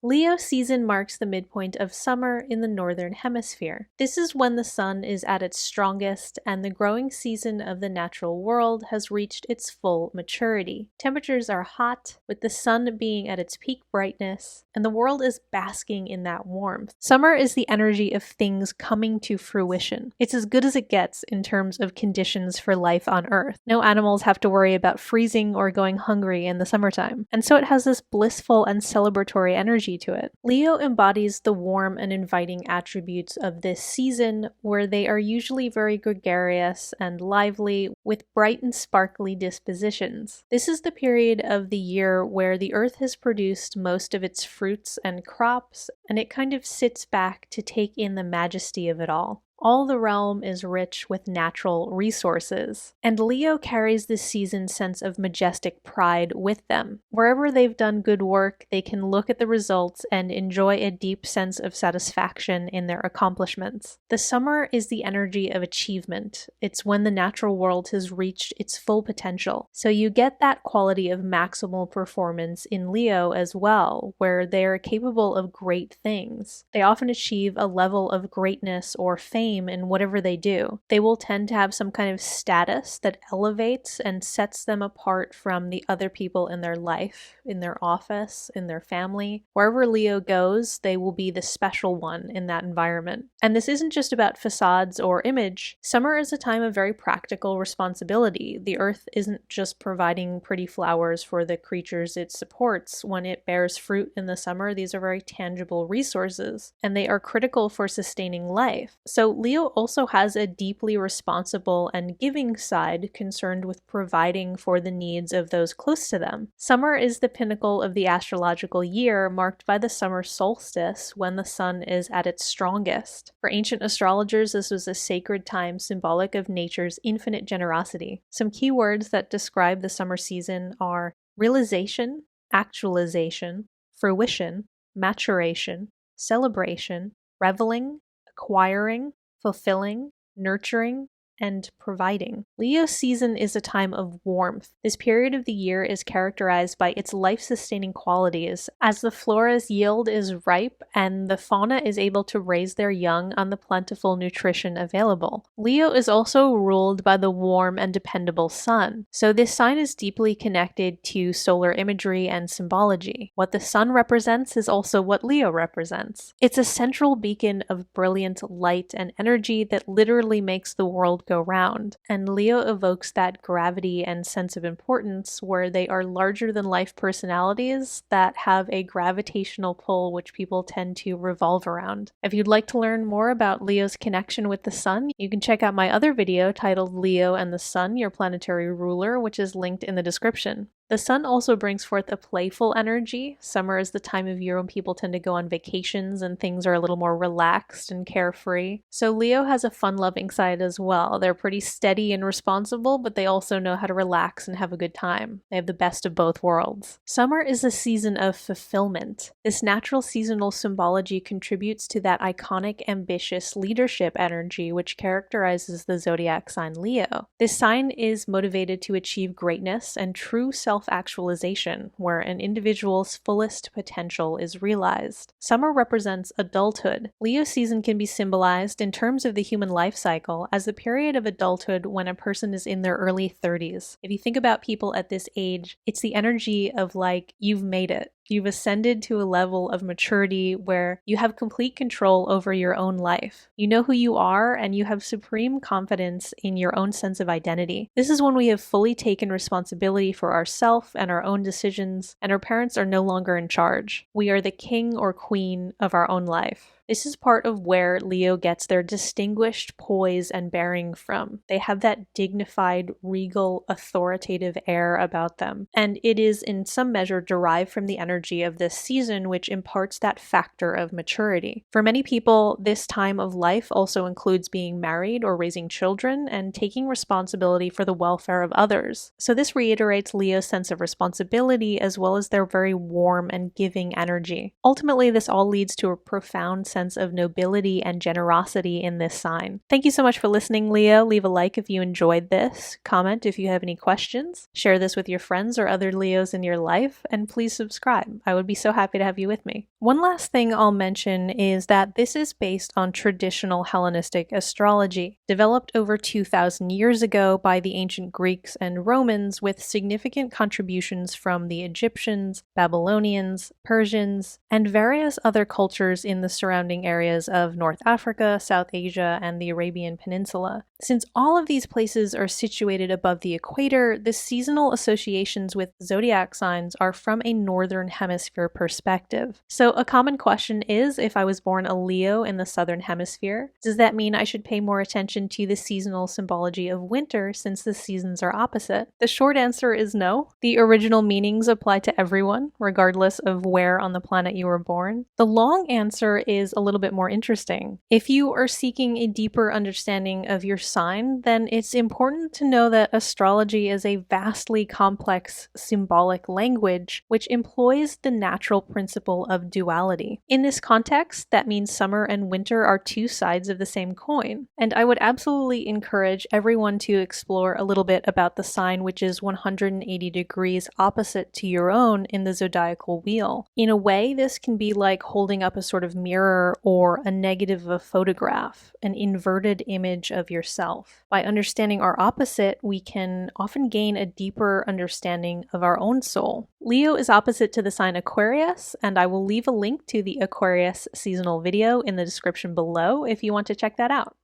Leo season marks the midpoint of summer in the northern hemisphere. This is when the sun is at its strongest and the growing season of the natural world has reached its full maturity. Temperatures are hot, with the sun being at its peak brightness, and the world is basking in that warmth. Summer is the energy of things coming to fruition. It's as good as it gets in terms of conditions for life on Earth. No animals have to worry about freezing or going hungry in the summertime, and so it has this blissful and celebratory energy to it. Leo embodies the warm and inviting attributes of this season, where they are usually very gregarious and lively, with bright and sparkly dispositions. This is the period of the year where the earth has produced most of its fruits and crops, and it kind of sits back to take in the majesty of it all. All the realm is rich with natural resources, and Leo carries this season's sense of majestic pride with them. Wherever they've done good work, they can look at the results and enjoy a deep sense of satisfaction in their accomplishments. The summer is the energy of achievement. It's when the natural world has reached its full potential. So you get that quality of maximal performance in Leo as well, where they are capable of great things. They often achieve a level of greatness or fame in whatever they do. They will tend to have some kind of status that elevates and sets them apart from the other people in their life, in their office, in their family. Wherever Leo goes, they will be the special one in that environment. And this isn't just about facades or image. Summer is a time of very practical responsibility. The earth isn't just providing pretty flowers for the creatures it supports. When it bears fruit in the summer, these are very tangible resources, and they are critical for sustaining life. So Leo also has a deeply responsible and giving side concerned with providing for the needs of those close to them. Summer is the pinnacle of the astrological year, marked by the summer solstice when the sun is at its strongest. For ancient astrologers, this was a sacred time symbolic of nature's infinite generosity. Some key words that describe the summer season are realization, actualization, fruition, maturation, celebration, reveling, acquiring, fulfilling, nurturing, and providing. Leo season is a time of warmth. This period of the year is characterized by its life-sustaining qualities, as the flora's yield is ripe and the fauna is able to raise their young on the plentiful nutrition available. Leo is also ruled by the warm and dependable sun, so this sign is deeply connected to solar imagery and symbology. What the sun represents is also what Leo represents. It's a central beacon of brilliant light and energy that literally makes the world go round, and Leo evokes that gravity and sense of importance where they are larger than life personalities that have a gravitational pull which people tend to revolve around. If you'd like to learn more about Leo's connection with the sun, you can check out my other video titled Leo and the Sun, Your Planetary Ruler, which is linked in the description. The sun also brings forth a playful energy. Summer is the time of year when people tend to go on vacations and things are a little more relaxed and carefree. So Leo has a fun-loving side as well. They're pretty steady and responsible, but they also know how to relax and have a good time. They have the best of both worlds. Summer is a season of fulfillment. This natural seasonal symbology contributes to that iconic, ambitious leadership energy which characterizes the zodiac sign Leo. This sign is motivated to achieve greatness and true self-actualization, where an individual's fullest potential is realized. Summer represents adulthood. Leo season can be symbolized in terms of the human life cycle as the period of adulthood when a person is in their early 30s. If you think about people at this age, it's the energy of like, you've made it. You've ascended to a level of maturity where you have complete control over your own life. You know who you are, and you have supreme confidence in your own sense of identity. This is when we have fully taken responsibility for ourselves and our own decisions, and our parents are no longer in charge. We are the king or queen of our own life. This is part of where Leo gets their distinguished poise and bearing from. They have that dignified, regal, authoritative air about them, and it is in some measure derived from the energy of this season, which imparts that factor of maturity. For many people, this time of life also includes being married or raising children and taking responsibility for the welfare of others. So this reiterates Leo's sense of responsibility as well as their very warm and giving energy. Ultimately, this all leads to a profound sense sense of nobility and generosity in this sign. Thank you so much for listening, Leo. Leave a like if you enjoyed this, comment if you have any questions, share this with your friends or other Leos in your life, and please subscribe. I would be so happy to have you with me. One last thing I'll mention is that this is based on traditional Hellenistic astrology, developed over 2,000 years ago by the ancient Greeks and Romans, with significant contributions from the Egyptians, Babylonians, Persians, and various other cultures in the surrounding areas of North Africa, South Asia, and the Arabian Peninsula. Since all of these places are situated above the equator, the seasonal associations with zodiac signs are from a northern hemisphere perspective. So a common question is, if I was born a Leo in the southern hemisphere, does that mean I should pay more attention to the seasonal symbology of winter since the seasons are opposite? The short answer is no. The original meanings apply to everyone, regardless of where on the planet you were born. The long answer is a little bit more interesting. If you are seeking a deeper understanding of your sign, then it's important to know that astrology is a vastly complex symbolic language which employs the natural principle of duality. In this context, that means summer and winter are two sides of the same coin, and I would absolutely encourage everyone to explore a little bit about the sign which is 180 degrees opposite to your own in the zodiacal wheel. In a way, this can be like holding up a sort of mirror or a negative of a photograph, an inverted image of yourself. By understanding our opposite, we can often gain a deeper understanding of our own soul. Leo is opposite to the sign Aquarius, and I will leave a link to the Aquarius seasonal video in the description below if you want to check that out.